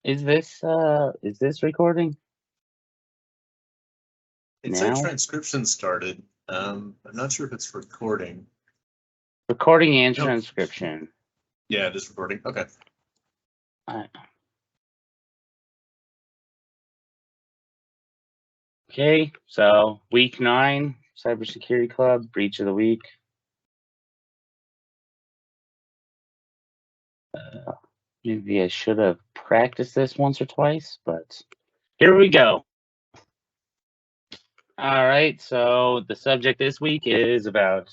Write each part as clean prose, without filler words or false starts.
Is this recording? It said Now? transcription started. I'm not sure if it's recording. Recording and Nope. transcription. Yeah, it is recording. Okay. Okay, so week 9, Cybersecurity Club, breach of the week. Maybe I should have practiced this once or twice, but here we go. All right, so the subject this week is about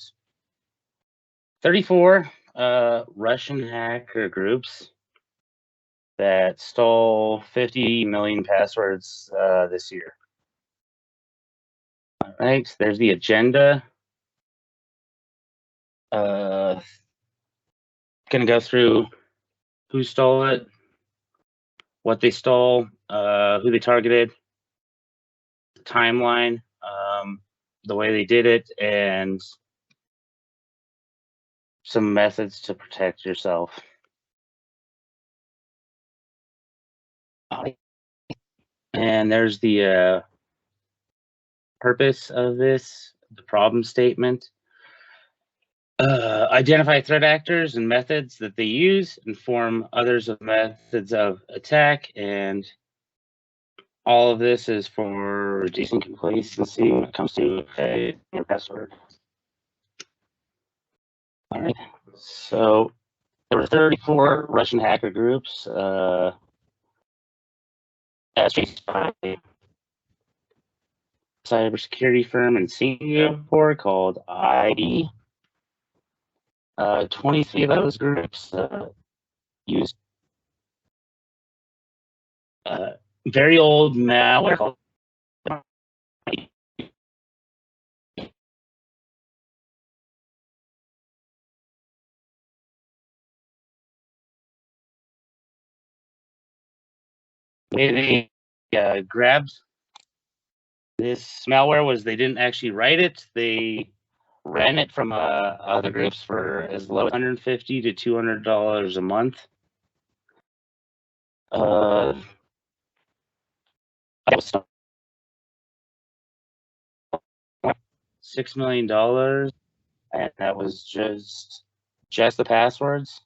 34 Russian hacker groups that stole 50 million passwords this year. All right, there's the agenda. Gonna go through who stole it, what they stole, who they targeted, the timeline, the way they did it, and some methods to protect yourself. And there's the purpose of this, the problem statement. Identify threat actors and methods that they use, inform others of methods of attack, and all of this is for reducing complacency when it comes to your password. All right, so there were 34 Russian hacker groups as traced by a cybersecurity firm in Singapore called ID. 23 of those groups used very old malware called they grabbed this malware was they didn't actually write it. They ran it from other groups for as low as $150 to $200 a month. $6 million, and that was just the passwords.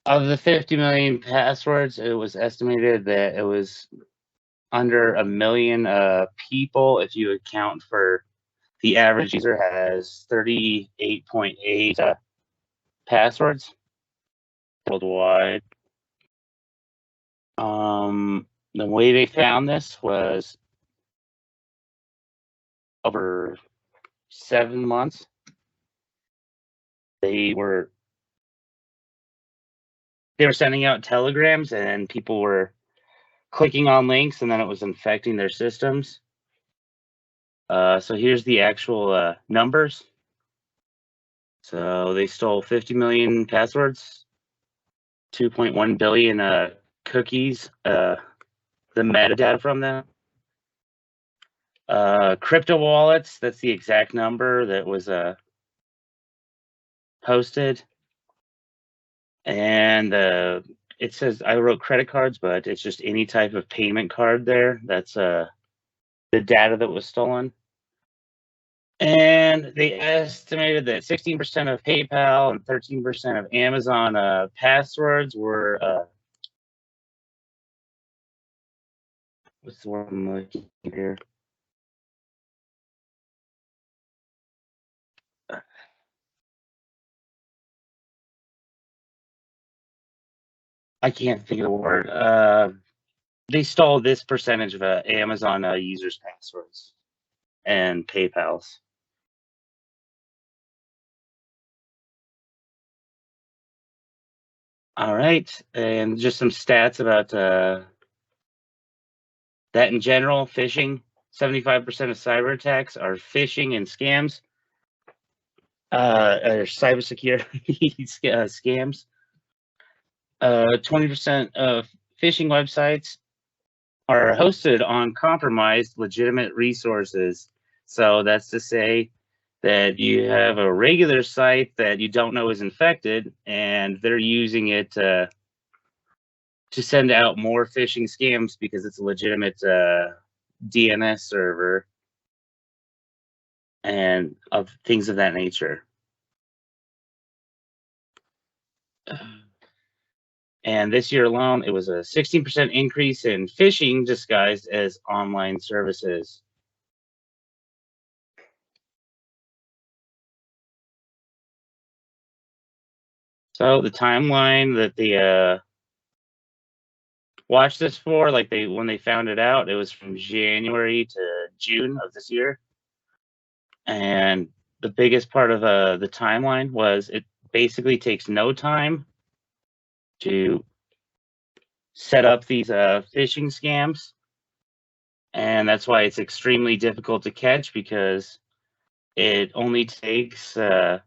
Of the 50 million passwords, it was estimated that it was under 1 million people if you account for the average user has 38.8 passwords worldwide. The way they found this was over 7 months. They were sending out telegrams and people were clicking on links and then it was infecting their systems. So here's the actual numbers. So they stole 50 million passwords, 2.1 billion cookies, the metadata from them. Crypto wallets, that's the exact number that was posted. And it says, I wrote credit cards, but it's just any type of payment card there. That's the data that was stolen. And they estimated that 16% of PayPal and 13% of Amazon passwords were, what's the word I'm looking here? I can't think of the word. They stole this percentage of Amazon users' passwords and PayPal's. All right, and just some stats about that in general. Phishing, 75% of cyber attacks are phishing and scams, or cybersecurity scams. 20% of phishing websites are hosted on compromised legitimate resources. So that's to say, that you have a regular site that you don't know is infected, and they're using it to send out more phishing scams because it's a legitimate DNS server and of things of that nature. And this year alone, it was a 16% increase in phishing disguised as online services. So the timeline that they watched this for, like when they found it out, it was from January to June of this year. And the biggest part of the timeline was it basically takes no time to set up these phishing scams. And that's why it's extremely difficult to catch, because it only takes a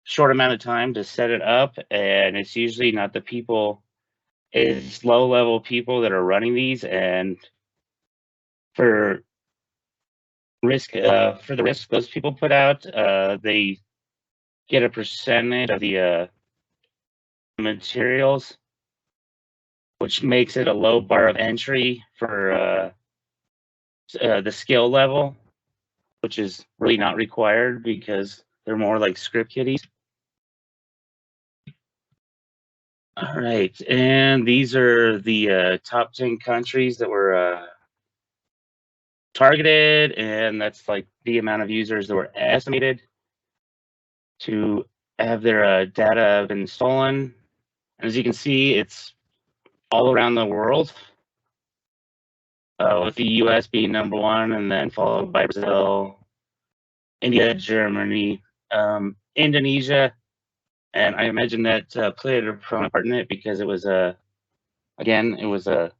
short amount of time to set it up. And it's usually not the people, it's low level people that are running these. And for for the risk those people put out, they get a percentage of the materials, which makes it a low bar of entry for the skill level, which is really not required because they're more like script kiddies. All right, and these are the top 10 countries that were targeted, and that's like the amount of users that were estimated to have their data been stolen. And as you can see, it's all around the world, with the US being number one, and then followed by Brazil, India, Germany, Indonesia, and I imagine that played a prominent part in it because it was again, it was a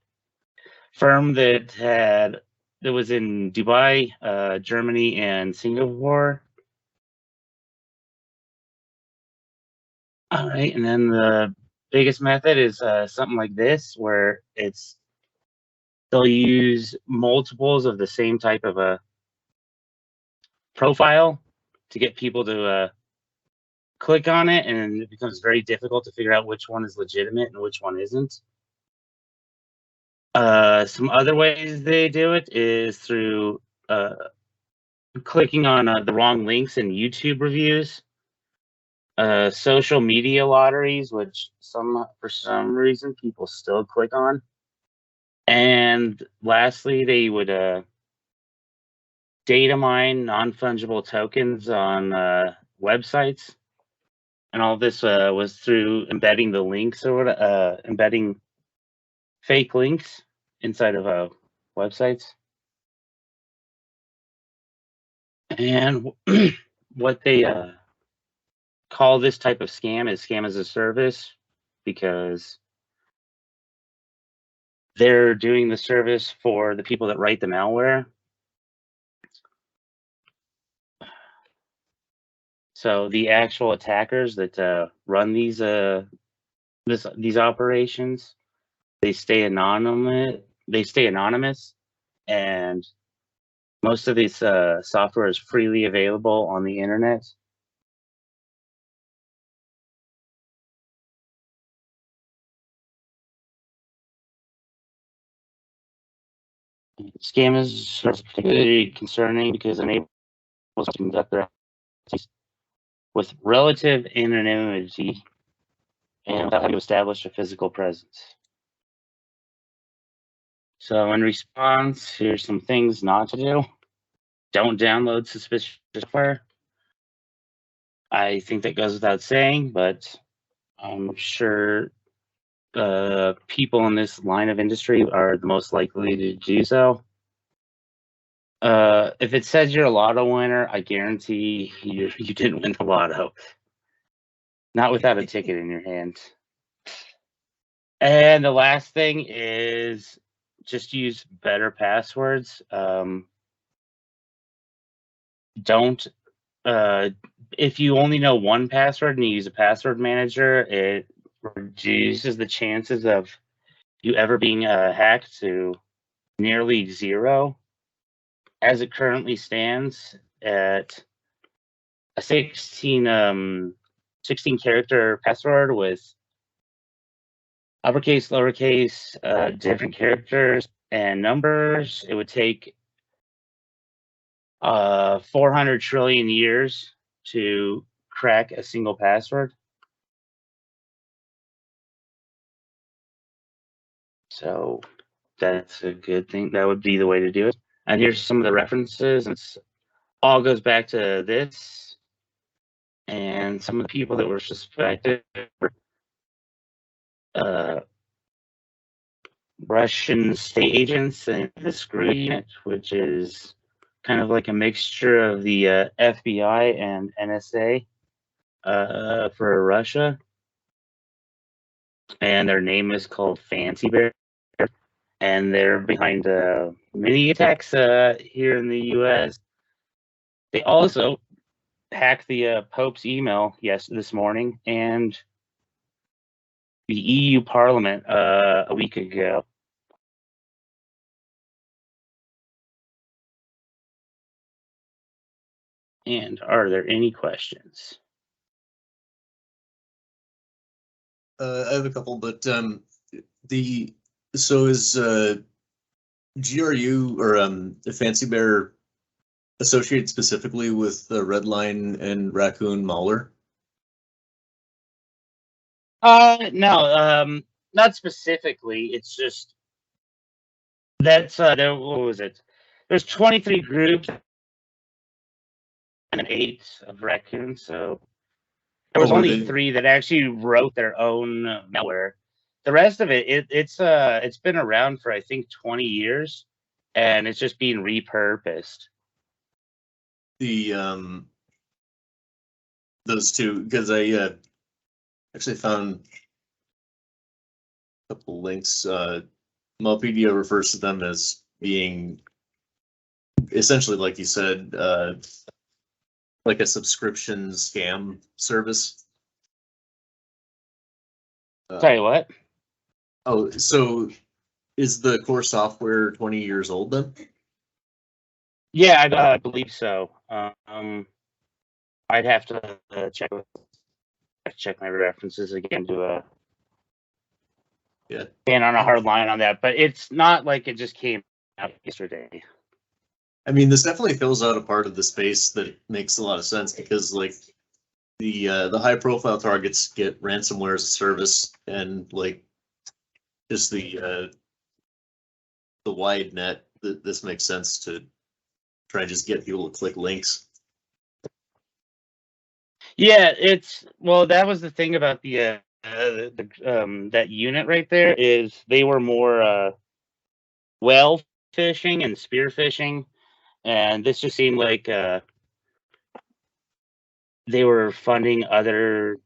firm that was in Dubai, Germany, and Singapore. All right, and then the biggest method is something like this, where they'll use multiples of the same type of a profile to get people to click on it, and it becomes very difficult to figure out which one is legitimate and which one isn't. Some other ways they do it is through clicking on the wrong links in YouTube reviews, social media lotteries, which for some reason people still click on, and lastly, they would data mine non-fungible tokens on websites, and all this was through embedding the links or embedding fake links inside of websites. And what they call this type of scam is scam as a service, because they're doing the service for the people that write the malware. So the actual attackers that run these operations, they stay anonymous. And most of this software is freely available on the internet. Scammers are particularly concerning because it enables us to conduct their activities with relative anonymity and without having to establish a physical presence. So in response, here's some things not to do. Don't download suspicious software. I think that goes without saying, but I'm sure people in this line of industry are the most likely to do so. If it says you're a lotto winner, I guarantee you didn't win the lotto. Not without a ticket in your hand. And the last thing is just use better passwords. Don't if you only know one password and you use a password manager, it reduces the chances of you ever being hacked to nearly zero. As it currently stands, at a 16 character password with uppercase, lowercase, different characters and numbers. It would take 400 trillion years to crack a single password. So that's a good thing. That would be the way to do it. And here's some of the references. It's all goes back to this. And some of the people that were suspected were Russian state agents and the Screw Unit, which is kind of like a mixture of the FBI and NSA for Russia. And their name is called Fancy Bear. And they're behind many attacks here in the US. They also hacked the Pope's email this morning and the EU Parliament a week ago. And are there any questions? I have a couple, but so is GRU or Fancy Bear associated specifically with the Redline and Raccoon malware? No, not specifically. It's just that's what was it? There's 23 groups and 8 of Raccoon, so there was only 3 that actually wrote their own malware. The rest of it's been around for I think 20 years, and it's just being repurposed. The those two, because I actually found a couple links. Malpedia refers to them as being essentially, like you said, like a subscription scam service. Sorry, what? Oh, so is the core software 20 years old then? Yeah, I believe so. I'd have to check my references again to stand on a hard line on that, but it's not like it just came out yesterday. I mean, this definitely fills out a part of the space that makes a lot of sense, because like the high profile targets get ransomware as a service, and like just the wide net, this makes sense to try and just get people to click links. Yeah, that was the thing about the that unit right there, is they were more whale fishing and spear fishing, and this just seemed like they were funding other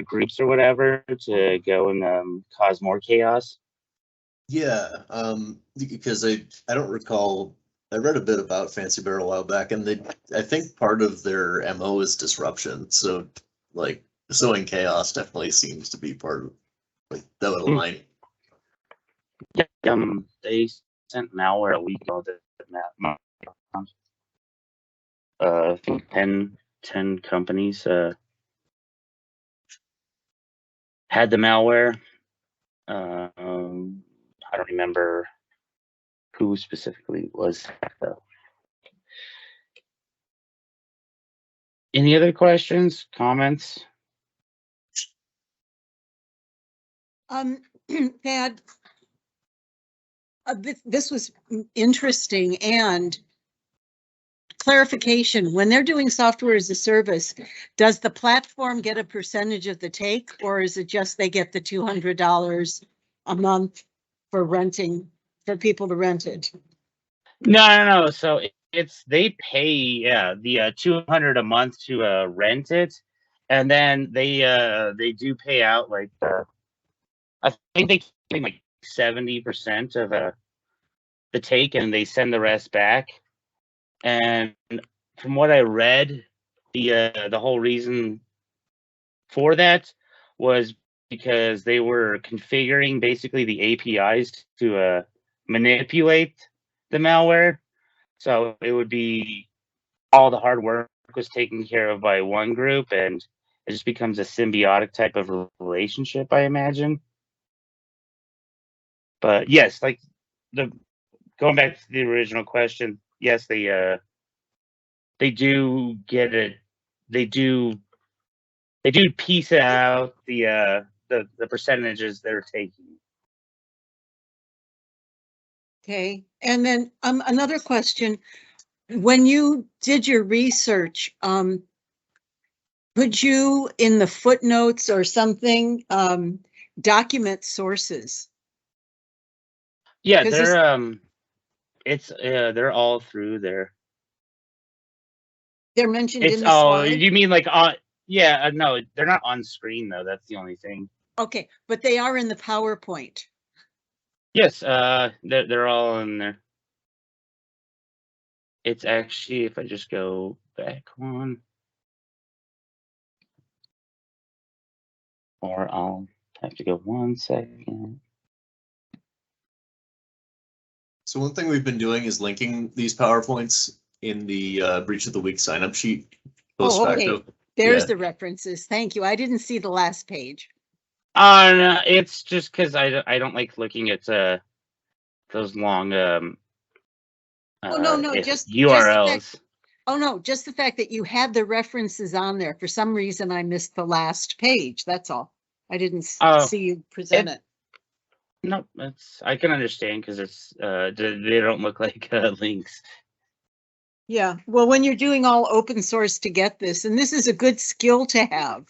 groups or whatever to go and cause more chaos. Yeah, because I don't recall. I read a bit about Fancy Bear a while back, and I think part of their MO is disruption. So like sowing chaos definitely seems to be part of, like, that would align. Yeah, they sent malware a week ago that I think 10 companies had the malware. I don't remember who specifically was though. Any other questions, comments? Pat, this was interesting, and clarification, when they're doing software as a service, does the platform get a percentage of the take, or is it just they get the $200 a month for renting, for people to rent it? No. So they pay the $200 a month to rent it, and then they do pay out like I think they pay like 70% of the take, and they send the rest back. And from what I read, the whole reason for that was because they were configuring basically the APIs to manipulate the malware. So it would be all the hard work was taken care of by one group, and it just becomes a symbiotic type of relationship, I imagine. But yes, like the going back to the original question, yes, they do get it. They do piece it out the percentages they're taking. Okay, and then another question. When you did your research, could you, in the footnotes or something, document sources? Yeah, 'Cause they're all through there. they're mentioned It's in the slide. you mean like on? Yeah, no, they're not on screen though. That's the only thing. Okay, but they are in the PowerPoint. Yes, they're all in there. It's actually, if I just go back one, or I'll have to go 1 second. So one thing we've been doing is linking these PowerPoints in the breach of the week sign up sheet. Post Oh, okay. facto. There's Yeah. the references. Thank you. I didn't see the last page. No, it's just because I don't like looking at those long Oh, no, just URLs. Oh, no, just the fact that you had the references on there. For some reason, I missed the last page. That's all. I didn't Oh, see you present it. No, I can understand because it's they don't look like links. Yeah, well, when you're doing all open source to get this, and this is a good skill to have.